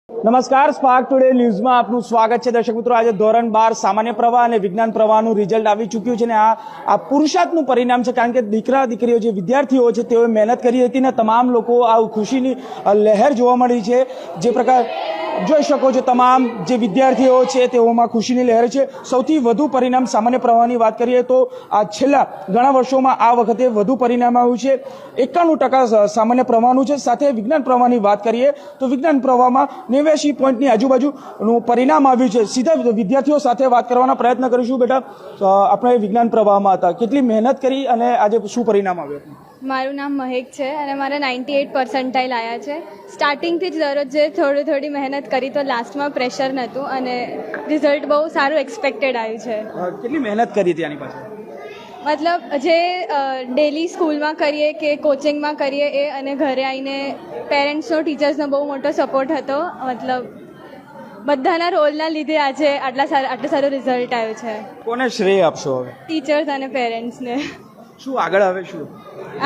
નમસ્કાર, spark today ન્યૂઝમાં આપનું સ્વાગત છે. દર્શક મિત્રો, આજે ધોરણ 12 સામાન્ય પ્રવાહ અને વિજ્ઞાન પ્રવાહનું રિઝલ્ટ આવી ચૂક્યું છે અને આ પુરુષાર્થનું પરિણામ છે. કારણ કે દીકરા દીકરીઓ જે વિદ્યાર્થીઓ છે તેઓએ મહેનત કરી હતી ને તમામ લોકો આ ખુશીની લહેર જોવા મળી છે. જે પ્રકાર જોઈ શકો છો, તમામ જે વિદ્યાર્થીઓ છે તેઓમાં ખુશીની લહેર છે. સૌથી વધુ પરિણામ સામાન્ય પ્રવાહની વાત કરીએ તો આ છેલ્લા ઘણા વર્ષોમાં આ વખતે વધુ પરિણામ આવ્યું છે. 91% સામાન્ય પ્રવાહનું છે. સાથે વિજ્ઞાન પ્રવાહની વાત કરીએ તો વિજ્ઞાન પ્રવાહમાં 89 પોઈન્ટની આજુબાજુનું પરિણામ આવ્યું છે. સીધા વિદ્યાર્થીઓ સાથે વાત કરવાના પ્રયત્ન કરીશું. બેટા, આપણે વિજ્ઞાન પ્રવાહમાં હતા, કેટલી મહેનત કરી અને આજે શું પરિણામ આવ્યું? મારું નામ મહેક છે અને મારા 98% આવ્યા છે. સ્ટાર્ટિંગથી જ દરરોજ થોડી મહેનત કરી તો લાસ્ટમાં પ્રેશર નહોતું અને રિઝલ્ટ બહુ સારું એક્સપેક્ટેડ આવ્યું છે. કેટલી મહેનત કરી હતી આની પાછળ? મતલબ જે ડેલી સ્કૂલમાં કરીએ કે કોચિંગમાં કરીએ એ, અને ઘરે આવીને પેરેન્ટ્સનો, ટીચર્સનો બહુ મોટો સપોર્ટ હતો. મતલબ બધાના રોલના લીધે આજે આટલું સારું રિઝલ્ટ આવ્યું છે. કોને શ્રેય આપશો હવે? ટીચર્સ અને પેરેન્ટ્સને. શું આગળ આવે? શું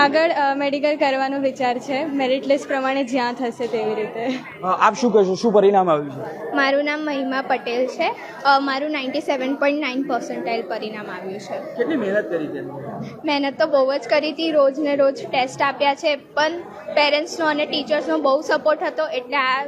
આગળ મેડિકલ કરવાનો વિચાર છે. મેરિટ લિસ્ટ પ્રમાણે જ્યાં થશે તેવી રીતે. આપ શું કહેશો, શું પરિણામ આવ્યું છે? મારું નામ મહિમા પટેલ છે. મારું 97.9% પરિણામ આવ્યું છે. કેટલી મહેનત કરી હતી? મહેનત તો બહુ જ કરી હતી. રોજ ને રોજ ટેસ્ટ આપ્યા છે, પણ પેરેન્ટ્સનો અને ટીચર્સનો બહુ સપોર્ટ હતો એટલે આ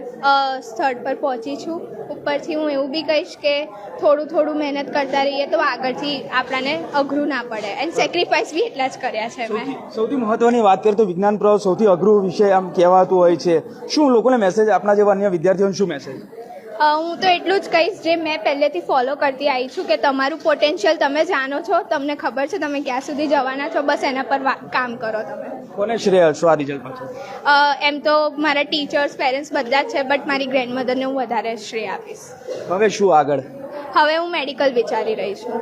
સ્થળ પર પહોંચી છું. ઉપરથી હું એવું બી કહીશ કે થોડું મહેનત કરતા રહીએ તો આગળથી આપણને અઘરું ના પડે. એન્ડ સેક્રિફાઈસ બી એટલા જ કર્યા છે મેં. સૌથી મહત્વની વાત કરીએ તો વિજ્ઞાન પ્રવાહ સૌથી અઘરું વિષય આમ કહેવાતું હોય છે. શું લોકોને મેસેજ, આપના જેવા અન્ય વિદ્યાર્થીઓને શું મેસેજ? હું તો એટલું જ કહીશ જે મેં પહેલેથી ફોલો કરતી આવી છું કે તમારું પોટેન્શિયલ તમે જાણો છો, તમને ખબર છે તમે ક્યાં સુધી જવાના છો, બસ એના પર કામ કરો તમે. કોને શ્રેય આપશો આ રિઝલ્ટ પાછળ? એમ તો મારા ટીચર્સ, પેરેન્ટ્સ બધા જ છે, બટ મારી ગ્રેન્ડમધરને હું વધારે શ્રેય આપીશ. હવે શું આગળ? હવે હું મેડિકલ વિચારી રહી છું.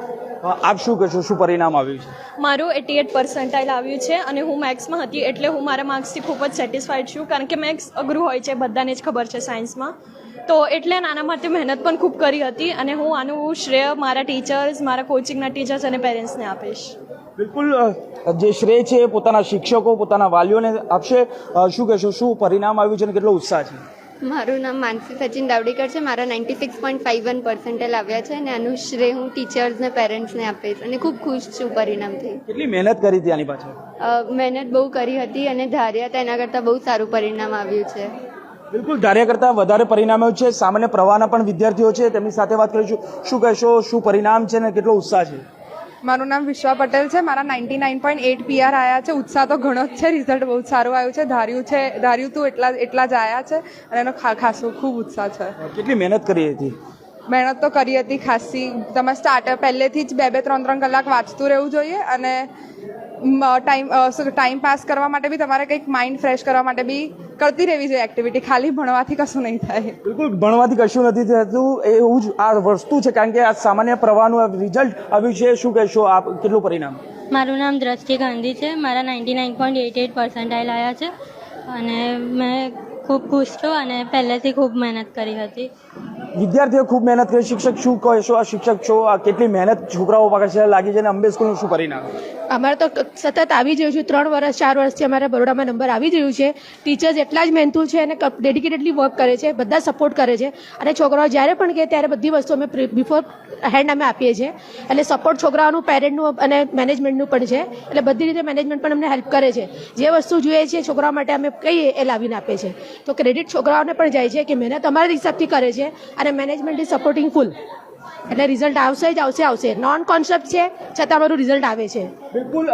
આપ શું કહેશો, શું પરિણામ આવ્યું છે? મારું 88% આવ્યું છે અને હું મેથ્સમાં હતી એટલે હું મારા માર્ક્સથી ખૂબ જ સેટિસ્ફાઈડ છું. કારણ કે મેથ્સ અઘરું હોય છે, બધાને જ ખબર છે સાયન્સમાં. તો એટલે નાના માટે મહેનત પણ ખૂબ કરી હતી અને હું આનું શ્રેય મારા ટીચર્સ, મારા કોચિંગના ટીચર્સ અને પેરેન્ટ્સને આપીશ. બિલકુલ, જે શ્રેય છે પોતાના શિક્ષકો, પોતાના વાલીઓને આપશે. શું કહેશો, શું પરિણામ આવ્યું છે અને કેટલો ઉત્સાહ છે? મારું નામ માનસી સચિન દાવડીકર છે. મારા 96.51% આવ્યા છે અને આનું શ્રેય હું ટીચર્સને, પેરેન્ટ્સને આપીશ અને ખૂબ ખુશ છું પરિણામથી. કેટલી મહેનત કરી હતી આની પાછળ? મહેનત બહુ કરી હતી અને ધાર્યા હતા એના કરતાં બહુ સારું પરિણામ આવ્યું છે. બિલકુલ, ધાર્યા કરતાં વધારે પરિણામ આવ્યું છે. સામાન્ય પ્રવાહના પણ વિદ્યાર્થીઓ છે, તેમની સાથે વાત કરીશું. શું કહેશો, શું પરિણામ છે અને કેટલો ઉત્સાહ છે? મારું નામ વિશ્વા પટેલ છે. મારા 99.8 PR આવ્યા છે. ઉત્સાહ તો ઘણો જ છે. રિઝલ્ટ બહુ સારું આવ્યું છે. ધાર્યું તું એટલા જ આવ્યા છે અને એનો ખાસો ખૂબ ઉત્સાહ છે. કેટલી મહેનત કરી હતી? મહેનત તો કરી હતી ખાસી. તમે પહેલેથી જ 2-3 કલાક વાંચતું રહેવું જોઈએ અને ટાઈમ પાસ કરવા માટે બી તમારે કંઈક માઇન્ડ ફ્રેશ કરવા માટે બી કરતી રહેવી જોઈએ એક્ટિવિટી. ખાલી ભણવાથી કશું નહીં થાય. બિલકુલ, ભણવાથી કશું નથી થતું, એવું જ આ વસ્તુ છે. કારણ કે આ સામાન્ય પ્રવાહનું રિઝલ્ટ આવ્યું છે. શું કહેશો, આપ કેટલું પરિણામ? મારું નામ દ્રષ્ટિ ગાંધી છે. મારા 99.88% આવ્યા છે અને મેં ખૂબ ખુશ છું અને પહેલેથી ખૂબ મહેનત કરી હતી. વિદ્યાર્થીઓ ખૂબ મહેનત કરી. શિક્ષક શું કહેશો, આ શિક્ષક છો, આ કેટલી મહેનત છોકરાઓ પાછળ લાગી છે અને અંબે સ્કૂલનું શું પરિણામ? અમારે તો સતત આવી જ રહ્યું છે. 3 વર્ષ 4 વર્ષથી અમારા બરોડામાં નંબર આવી જ રહ્યું છે. ટીચર્સ એટલા જ મહેનતુ છે અને ડેડિકેટેડલી વર્ક કરે છે, બધા સપોર્ટ કરે છે અને છોકરાઓ જ્યારે પણ કહે ત્યારે બધી વસ્તુ અમે બિફોર હેન્ડ અમે આપીએ છીએ. એટલે સપોર્ટ છોકરાઓનું, પેરેન્ટનું અને મેનેજમેન્ટનું પણ છે. એટલે બધી રીતે મેનેજમેન્ટ પણ અમને હેલ્પ કરે છે. જે વસ્તુ જોઈએ છે છોકરાઓ માટે અમે કહીએ એ લાવીને આપે છે. તો ક્રેડિટ છોકરાઓને પણ જાય છે કે મહેનત અમારા હિસાબથી કરે છે અને મેનેજમેન્ટ ઇઝ સપોર્ટિંગ ફૂલ. એટલે રિઝલ્ટ આવશે જ આવશે. નોન કોન્સેપ્ટ છે છતાં અમારું રિઝલ્ટ આવે છે. બિલકુલ,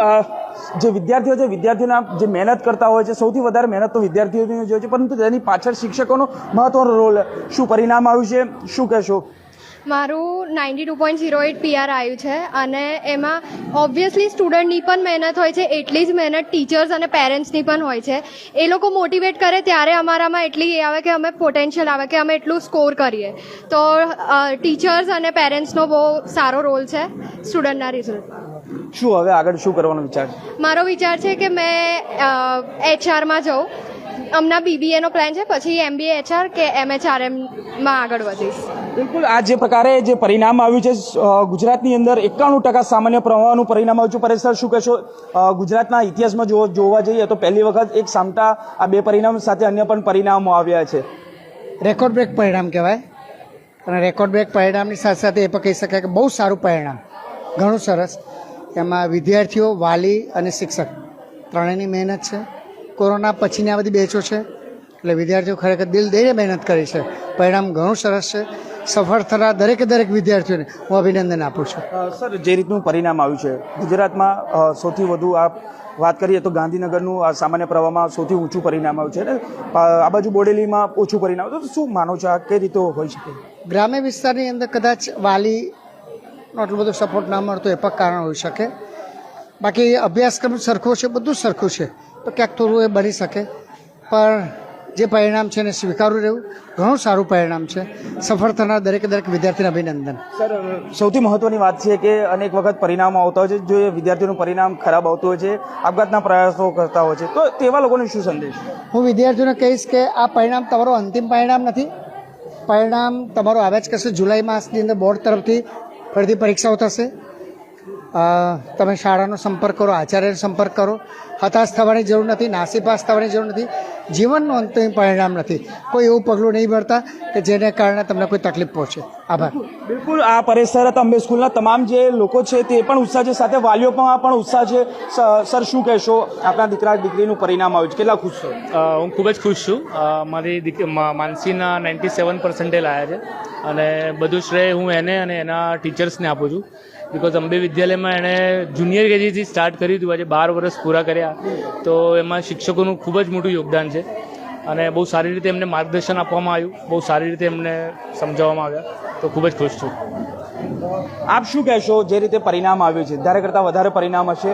જે વિદ્યાર્થીઓ છે, વિદ્યાર્થીઓના જે મહેનત કરતા હોય છે, સૌથી વધારે મહેનત તો વિદ્યાર્થીઓની જ હોય છે, પરંતુ તેની પાછળ શિક્ષકોનો મહત્વનો રોલ. શું પરિણામ આવ્યું છે, શું કહેશો? મારું 92.08 PR આવ્યું છે અને એમાં ઓબ્વિયસલી સ્ટુડન્ટની પણ મહેનત હોય છે, એટલી જ મહેનત ટીચર્સ અને પેરેન્ટ્સની પણ હોય છે. એ લોકો મોટિવેટ કરે ત્યારે અમારામાં એટલી એ આવે કે અમે પોટેન્શિયલ આવે કે અમે એટલું સ્કોર કરીએ. તો ટીચર્સ અને પેરેન્ટ્સનો બહુ સારો રોલ છે સ્ટુડન્ટના રિઝલ્ટમાં. શું હવે આગળ શું કરવાનો વિચાર છે? મારો વિચાર છે કે મેં HRમાં જાઉં. હમણાં BBAનો પ્લાન છે, પછી MBA HR કે MHRMમાં આગળ વધીશ. બિલકુલ, આ જે પ્રકારે જે પરિણામ આવ્યું છે ગુજરાતની અંદર 91% સામાન્ય પ્રવાહનું પરિણામ આવ્યું છે. પરેશ સર, શું કહેશો? ગુજરાતના ઇતિહાસમાં જોવા જઈએ તો પહેલી વખત એક સામટા આ બે પરિણામ સાથે અન્ય પણ પરિણામો આવ્યા છે. રેકોર્ડ બ્રેક પરિણામ કહેવાય. અને રેકોર્ડ બ્રેક પરિણામની સાથે સાથે એ પણ કહી શકાય કે બહુ સારું પરિણામ, ઘણું સરસ. એમાં વિદ્યાર્થીઓ, વાલી અને શિક્ષક ત્રણેયની મહેનત છે. કોરોના પછીની આ બધી બેચો છે એટલે વિદ્યાર્થીઓ ખરેખર દિલ દઈને મહેનત કરી છે. પરિણામ ઘણું સરસ છે. સફળ થનાર દરેક વિદ્યાર્થીઓને હું અભિનંદન આપું છું. સર, જે રીતનું પરિણામ આવ્યું છે ગુજરાતમાં, સૌથી વધુ આપ વાત કરીએ તો ગાંધીનગરનું આ સામાન્ય પ્રવાહમાં સૌથી ઊંચું પરિણામ આવ્યું છે અને આ બાજુ બોડેલીમાં ઓછું પરિણામ આવ્યું. તો શું માનો છો, આ કઈ રીતે હોઈ શકે? ગ્રામ્ય વિસ્તારની અંદર કદાચ વાલીનો આટલો બધો સપોર્ટ ના મળતો એ પણ કારણ હોઈ શકે. બાકી અભ્યાસક્રમ સરખો છે, બધું સરખું છે, તો ક્યાંક થોડું એ બની શકે. પણ જે પરિણામ છે એને સ્વીકારવું રહેવું, ઘણું સારું પરિણામ છે. સફળ થનાર દરેક વિદ્યાર્થીને અભિનંદન. સર, સૌથી મહત્વની વાત છે કે અનેક વખત પરિણામો આવતા હોય છે, જો એ વિદ્યાર્થીઓનું પરિણામ ખરાબ આવતું હોય છે, આપઘાતના પ્રયાસો કરતા હોય છે, તો તેવા લોકોને શું સંદેશ? હું વિદ્યાર્થીઓને કહીશ કે આ પરિણામ તમારું અંતિમ પરિણામ નથી. પરિણામ તમારું આવ્યા જ કરશે. જુલાઈ માસની અંદર બોર્ડ તરફથી ફરીથી પરીક્ષાઓ થશે. તમે શાળાનો સંપર્ક કરો, આચાર્યનો સંપર્ક કરો. હતાશ થવાની જરૂર નથી, નાસીપાસ થવાની જરૂર નથી. જીવનનું અંતિમ પરિણામ નથી. કોઈ એવું પગલું નહીં ભરતા કે જેને કારણે તમને કોઈ તકલીફ પહોંચે. આભાર. બિલકુલ, આ પરેશ સર હતા. અંબે સ્કૂલના તમામ જે લોકો છે તે પણ ઉત્સાહ છે, સાથે વાલીઓમાં પણ ઉત્સાહ છે. સર, શું કહેશો? આપણા દીકરીનું પરિણામ આવ્યું છે, કેટલા ખુશ છો? હું ખૂબ જ ખુશ છું. મારી માનસીના 97% આવ્યા છે અને બધું શ્રેય હું એને અને એના ટીચર્સને આપું છું. બિકોઝ અંબે વિદ્યાલયમાં એણે જુનિયર કેજીથી સ્ટાર્ટ કર્યું હતું, આજે 12 વર્ષ પૂરા કર્યા. તો એમાં શિક્ષકોનું ખૂબ જ મોટું યોગદાન છે અને બહુ સારી રીતે એમને માર્ગદર્શન આપવામાં આવ્યું, બહુ સારી રીતે એમને સમજાવવામાં આવ્યા. તો ખૂબ જ ખુશ છું. આપ શું કહેશો? જે રીતે પરિણામ આવ્યું છે, ધારે કરતાં વધારે પરિણામ હશે.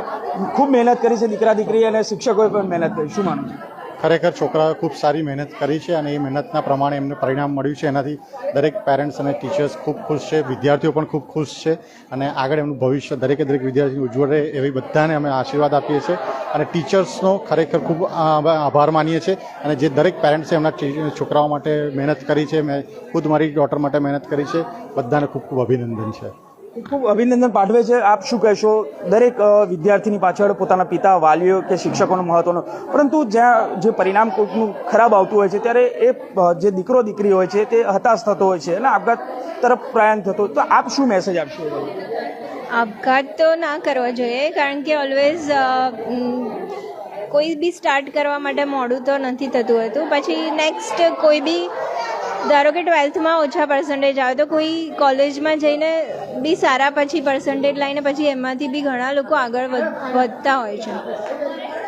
ખૂબ મહેનત કરી છે દીકરી અને શિક્ષકોએ પણ મહેનત કરી. શું માનો છો? ખરેખર છોકરાઓએ ખૂબ સારી મહેનત કરી છે અને એ મહેનતના પ્રમાણે એમને પરિણામ મળ્યું છે. એનાથી દરેક પેરેન્ટ્સ અને ટીચર્સ ખૂબ ખુશ છે, વિદ્યાર્થીઓ પણ ખૂબ ખુશ છે અને આગળ એમનું ભવિષ્ય દરેક વિદ્યાર્થીનું ઉજ્જવળ રહે એવી બધાને અમે આશીર્વાદ આપીએ છીએ અને ટીચર્સનો ખરેખર ખૂબ આભાર માનીએ છીએ. અને જે દરેક પેરેન્ટ્સે એમના છોકરાઓ માટે મહેનત કરી છે, મેં ખુદ મારી ડોટર માટે મહેનત કરી છે, બધાને ખૂબ ખૂબ અભિનંદન છે. ખૂબ અભિનંદન પાઠવે છે. આપ શું કહેશો? દરેક વિદ્યાર્થીની પાછળ પોતાના પિતા, વાલીઓ કે શિક્ષકોનો મહત્વનો, પરંતુ જ્યાં જે પરિણામ કોઈકનું ખરાબ આવતું હોય છે ત્યારે એ જે દીકરી હોય છે તે હતાશ થતો હોય છે અને આપઘાત તરફ પ્રયાણ થતો. તો આપ શું મેસેજ આપશો? આપઘાત તો ના કરવો જોઈએ, કારણ કે ઓલવેઝ કોઈ બી સ્ટાર્ટ કરવા માટે મોડું તો નથી થતું હતું. પછી નેક્સ્ટ કોઈ બી, ધારો કે 12થમાં ઓછા પર્સન્ટેજ આવે તો કોઈ કોલેજમાં જઈને બી સારા પછી પર્સન્ટેજ લઈને પછી એમાંથી બી ઘણા લોકો આગળ વધતા હોય છે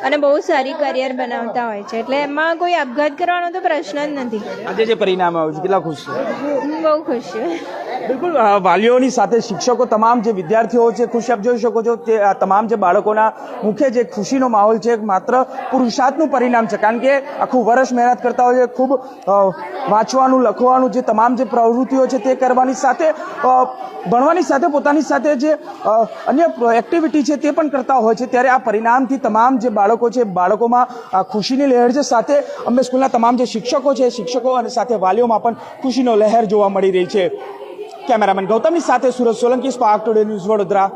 અને બહુ સારી કરિયર બનાવતા હોય છે. એટલે એમાં કોઈ આપઘાત કરવાનો તો પ્રશ્ન જ નથી. આજે જે પરિણામ આવ્યું છે, કેટલા ખુશ છો? બહુ ખુશ છું. બિલકુલ, વાલીઓની સાથે શિક્ષકો, તમામ જે વિદ્યાર્થીઓ છે ખુશ. આપ જોઈ શકો છો તે આ તમામ જે બાળકોના મુખ્ય જે ખુશીનો માહોલ છે, માત્ર પુરુષાર્થનું પરિણામ છે. કારણ કે આખું વર્ષ મહેનત કરતા હોય છે, ખૂબ વાંચવાનું, લખવાનું, જે તમામ જે પ્રવૃત્તિઓ છે તે કરવાની સાથે ભણવાની સાથે પોતાની સાથે જે અન્ય એક્ટિવિટી છે તે પણ કરતા હોય છે. ત્યારે આ પરિણામથી તમામ જે બાળકો છે, બાળકોમાં ખુશીની લહેર છે. સાથે અંબે સ્કૂલના તમામ જે શિક્ષકો છે, શિક્ષકો અને સાથે વાલીઓમાં પણ ખુશીનો લહેર જોવા મળી રહી છે. કેમેરામેન ગૌતમની સાથે Suraj Solanki, spark today news, Vadodara.